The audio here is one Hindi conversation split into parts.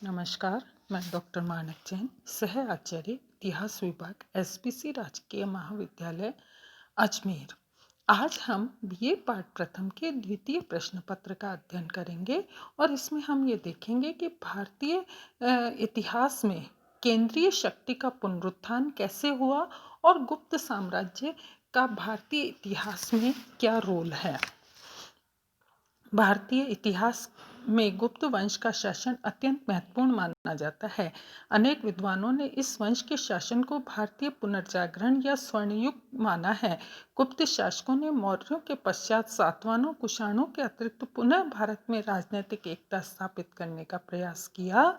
नमस्कार, मैं डॉक्टर मानक जैन, सह आचार्य इतिहास विभाग एसपीसी राजकीय महाविद्यालय अजमेर। आज हम बीए पाठ प्रथम के द्वितीय प्रश्न पत्र का अध्ययन करेंगे और इसमें हम ये देखेंगे कि भारतीय इतिहास में केंद्रीय शक्ति का पुनरुत्थान कैसे हुआ और गुप्त साम्राज्य का भारतीय इतिहास में क्या रोल है। भारतीय इतिहास में गुप्त वंश का शासन अत्यंत महत्वपूर्ण माना जाता है। अनेक विद्वानों ने इस वंश के शासन को भारतीय पुनर्जागरण या स्वर्णयुग माना है। गुप्त शासकों ने मौर्यों के पश्चात सातवाहनों, कुषाणों के अतिरिक्त पुनः भारत में राजनीतिक एकता स्थापित करने का प्रयास किया,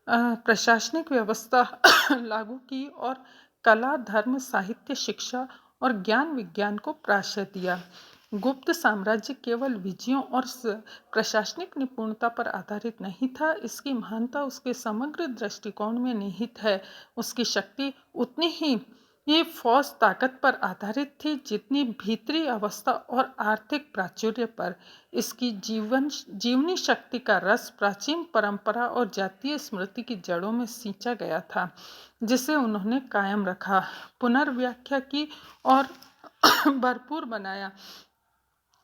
प्रशासनिक व्यवस्था लागू की और कला, धर्म, साहित्य, शिक्षा और ज्ञान विज्ञान को प्राश्रय दिया। गुप्त साम्राज्य केवल विजयों और प्रशासनिक निपुणता पर आधारित नहीं था, इसकी महानता उसके समग्र दृष्टिकोण में निहित है। उसकी शक्ति उतनी ही ये फौज ताकत पर आधारित थी जितनी भीतरी अवस्था और आर्थिक प्राचुर्य पर। इसकी जीवनी शक्ति का रस प्राचीन परंपरा और जातीय स्मृति की जड़ों में सींचा गया था, जिसे उन्होंने कायम रखा, पुनर्व्याख्या की और भरपूर बनाया।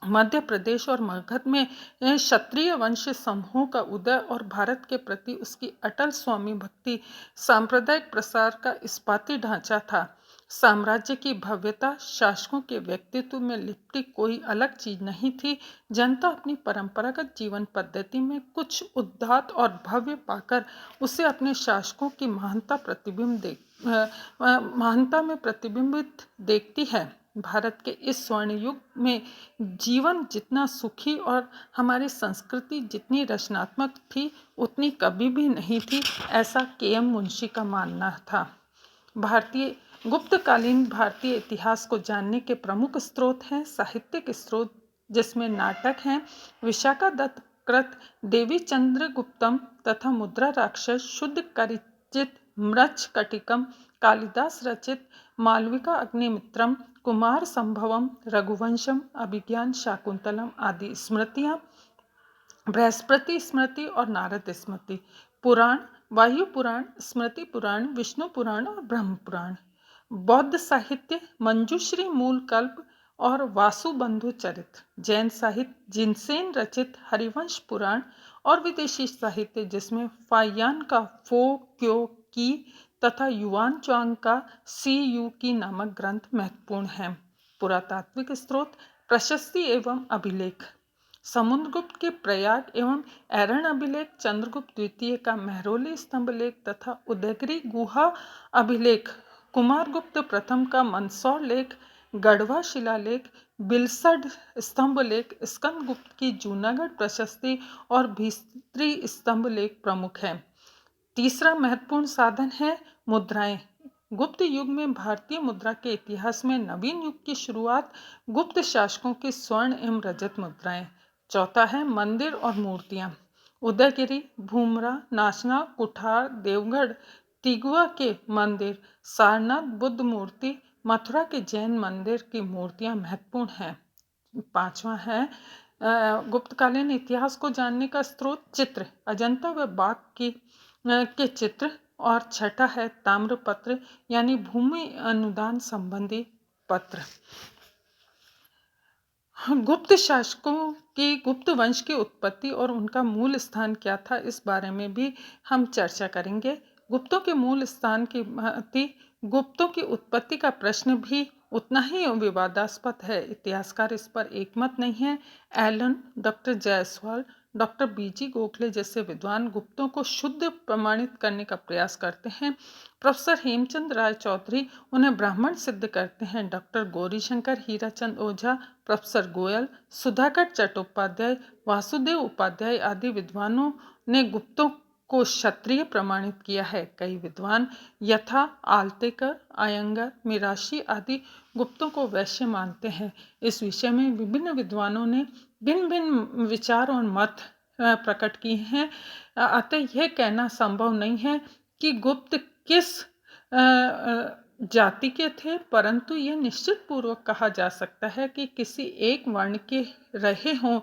मध्य प्रदेश और मगध में क्षत्रिय वंश समूहों का उदय और भारत के प्रति उसकी अटल स्वामी भक्ति सांप्रदायिक प्रसार का इस्पाती ढांचा था। साम्राज्य की भव्यता शासकों के व्यक्तित्व में लिपटी कोई अलग चीज नहीं थी। जनता अपनी परंपरागत जीवन पद्धति में कुछ उदात्त और भव्य पाकर उसे अपने शासकों की महानता में प्रतिबिंबित देखती है। भारत के इस स्वर्ण युग में जीवन जितना सुखी और हमारी संस्कृति जितनी रचनात्मक थी उतनी कभी भी नहीं थी, ऐसा के.एम. मुंशी का मानना था। गुप्तकालीन भारतीय इतिहास को जानने के प्रमुख स्रोत हैं साहित्यिक स्रोत, जिसमें नाटक हैं विशाखा दत्त कृत देवी चंद्रगुप्तम तथा मुद्रा राक्षस, शुद्ध करिचित, मृच्छकटिकम, कालिदास रचित मालविका अग्निमित्रम, कुमार संभवम, रघुवंशम, अभिज्ञान शाकुंतलम आदि स्मृतियाँ, बृहस्पति स्मृति और नारद स्मृति, पुराण, वायु पुराण, स्मृति पुराण, विष्णु पुराण और ब्रह्म पुराण। बौद्ध साहित्य मंजूश्री मूल कल्प और वासुबंधु चरित। जैन साहित्य जिनसेन रचित हरिवंश पुराण और विदेशी साहित्य जिसमें फाहियान का फो क्यो की तथा युआन च्वांग का सी यू की नामक ग्रंथ महत्वपूर्ण हैं। पुरातात्विक स्रोत प्रशस्ति एवं अभिलेख, समुद्रगुप्त के प्रयाग एवं ऐरण अभिलेख, चंद्रगुप्त द्वितीय का महरौली स्तंभ लेख तथा उदयगिरी गुहा अभिलेख, कुमारगुप्त प्रथम का मंदसौर लेख, गढ़वा शिलालेख, बिलसड स्तंभ लेख, स्कंदगुप्त की जूनागढ़ प्रशस्ति और भीस्तरी स्तंभ लेख प्रमुख हैं। तीसरा महत्वपूर्ण साधन है मुद्राएं। गुप्त युग में भारतीय मुद्रा के इतिहास में नवीन युग की शुरुआत गुप्त शासकों की स्वर्ण एवं रजत मुद्राएं। चौथा है मंदिर और मूर्तियां। उदयगिरी, भूमरा, नाचना, कुठार, देवगढ़, तिगुआ के मंदिर, सारनाथ बुद्ध मूर्ति, मथुरा के जैन मंदिर की मूर्तियां महत्वपूर्ण हैं। पांचवा है गुप्तकालीन इतिहास को जानने का स्रोत चित्र, अजंता व बाघ के चित्र। और छठा है ताम्रपत्र यानी भूमि अनुदान संबंधी पत्र। गुप्त शासकों की गुप्त वंश की उत्पत्ति और उनका मूल स्थान क्या था, इस बारे में भी हम चर्चा करेंगे। गुप्तों के मूल स्थान की भांति गुप्तों की उत्पत्ति का प्रश्न भी उतना ही विवादास्पद है। इतिहासकार इस पर एकमत नहीं है। एलन, डॉक्टर जायसवाल, डॉक्टर बीजी गोखले जैसे विद्वान गुप्तों को शुद्ध प्रमाणित करने का प्रयास करते हैं। प्रोफेसर हेमचंद राय चौधरी उन्हें ब्राह्मण सिद्ध करते हैं। डॉक्टर गौरीशंकर हीराचंद ओझा, प्रोफेसर गोयल, सुधाकर चट्टोपाध्याय, वासुदेव उपाध्याय आदि विद्वानों ने गुप्तों को क्षत्रिय प्रमाणित किया है। कई विद्वान यथा आलतेकर, अयंगर, मिराशी आदि गुप्तों को वैश्य मानते हैं। इस विषय में विभिन्न विद्वानों ने भिन्न भिन्न विचार और मत प्रकट किए हैं। अतः यह कहना संभव नहीं है कि गुप्त किस जाति के थे, परंतु यह निश्चित पूर्वक कहा जा सकता है कि किसी एक वर्ण के रहे हों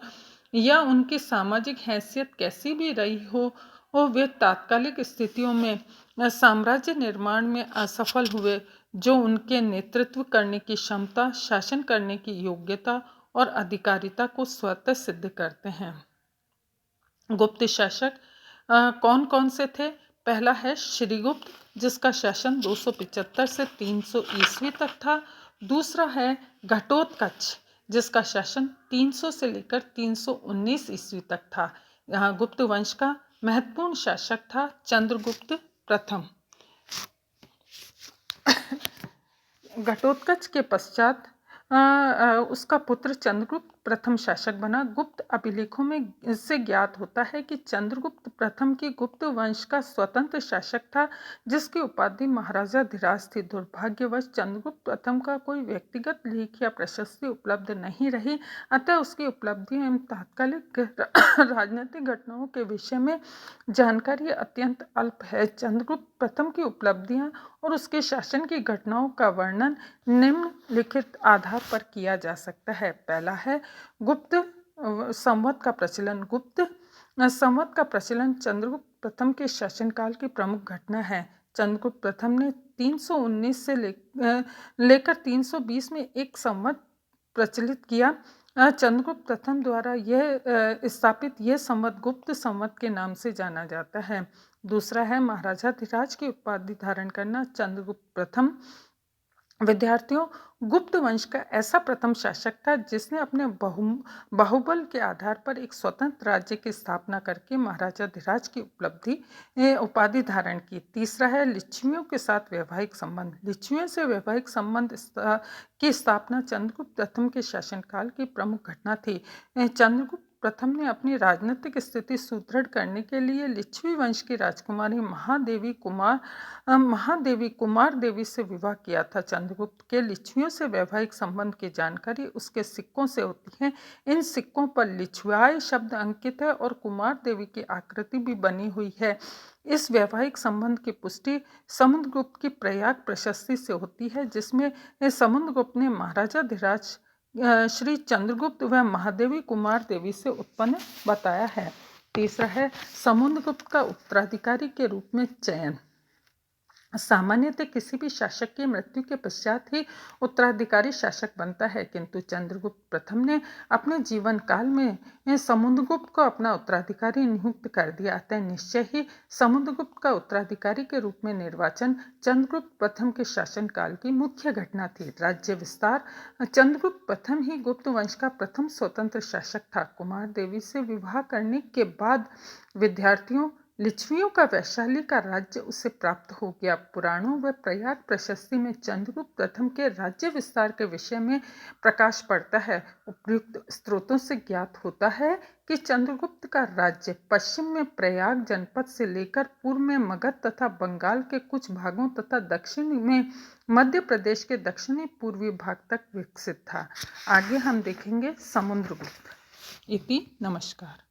या उनकी सामाजिक हैसियत कैसी भी रही हो, और वे तात्कालिक स्थितियों में साम्राज्य निर्माण में असफल हुए, जो उनके नेतृत्व करने की क्षमता, शासन करने की योग्यता और अधिकारिता को स्वतः सिद्ध करते हैं। गुप्त शासक कौन कौन से थे? पहला है श्रीगुप्त, जिसका शासन 275 से 300 ईस्वी तक था। दूसरा है घटोत्कच, जिसका शासन 300 से लेकर 319 ईस्वी तक था। यहाँ गुप्त वंश का महत्वपूर्ण शासक था चंद्रगुप्त प्रथम। घटोत्कच के पश्चात उसका पुत्र चंद्रगुप्त प्रथम शासक बना। गुप्त अभिलेखों में इससे ज्ञात होता है कि चंद्रगुप्त प्रथम की गुप्त वंश का स्वतंत्र शासक था, जिसकी उपाधि महाराजा धीराज थी। दुर्भाग्यवश चंद्रगुप्त प्रथम का कोई व्यक्तिगत लेख या प्रशस्ति उपलब्ध नहीं रही, अतः उसकी उपलब्धियों एवं तात्कालिक राजनीतिक घटनाओं के विषय में जानकारी अत्यंत अल्प है। चंद्रगुप्त प्रथम की उपलब्धियां और उसके शासन की घटनाओं का वर्णन निम्नलिखित आधार पर किया जा सकता है। पहला है गुप्त संवत का प्रचलन। गुप्त संवत का प्रचलन चंद्रगुप्त प्रथम के शासनकाल की प्रमुख घटना है। चंद्रगुप्त प्रथम ने 319 से लेकर 320 में एक संवत प्रचलित किया। चंद्रगुप्त प्रथम द्वारा यह स्थापित यह संवत गुप्त संवत के नाम से जाना जाता है। दूसरा है महाराजा धीराज की उपाधि धारण करना। चंद्रगुप्त प्रथम विद्यार्थियों गुप्त वंश का ऐसा प्रथम शासक था जिसने अपने बाहुबल के आधार पर एक स्वतंत्र राज्य की स्थापना करके महाराजा धीराज की उपाधि धारण की। तीसरा है लिच्छवियों के साथ वैवाहिक संबंध। लिच्छवियों से वैवाहिक संबंध की स्थापना चंद्रगुप्त प्रथम के शासनकाल की प्रमुख घटना थी। चंद्रगुप्त प्रथम ने अपनी राजनीतिक स्थिति सुदृढ़ करने के लिए लिच्छवी वंश की राजकुमारी महादेवी कुमार देवी से विवाह किया था। चंद्रगुप्त के लिच्छवियों से वैवाहिक संबंध की जानकारी उसके सिक्कों से होती है। इन सिक्कों पर लिच्छवाय शब्द अंकित है और कुमार देवी की आकृति भी बनी हुई है। इस वैवाहिक संबंध की पुष्टि समुद्रगुप्त की प्रयाग प्रशस्ति से होती है, जिसमें समुद्रगुप्त ने महाराजा धीराज श्री चंद्रगुप्त व महादेवी कुमार देवी से उत्पन्न बताया है। तीसरा है समुद्रगुप्त का उत्तराधिकारी के रूप में चयन। सामान्यतः किसी भी शासक की मृत्यु के पश्चात ही उत्तराधिकारी शासक बनता है, किंतु चंद्रगुप्त प्रथम ने अपने जीवन काल में समुद्रगुप्त को अपना उत्तराधिकारी नियुक्त कर दिया। अतः निश्चय ही समुद्रगुप्त का उत्तराधिकारी के रूप में निर्वाचन चंद्रगुप्त प्रथम के शासनकाल की मुख्य घटना थी। राज्य विस्तार। चंद्रगुप्त प्रथम ही गुप्त वंश का प्रथम स्वतंत्र शासक था। कुमार देवी से विवाह करने के बाद विद्यार्थियों लिच्छवियों का वैशाली का राज्य उसे प्राप्त हो गया। पुराणों व प्रयाग प्रशस्ति में चंद्रगुप्त प्रथम के राज्य विस्तार के विषय में प्रकाश पड़ता है। उपयुक्त स्रोतों से ज्ञात होता है कि चंद्रगुप्त का राज्य पश्चिम में प्रयाग जनपद से लेकर पूर्व में मगध तथा बंगाल के कुछ भागों तथा दक्षिण में मध्य प्रदेश के दक्षिणी पूर्वी भाग तक विकसित था। आगे हम देखेंगे समुद्रगुप्त। इति नमस्कार।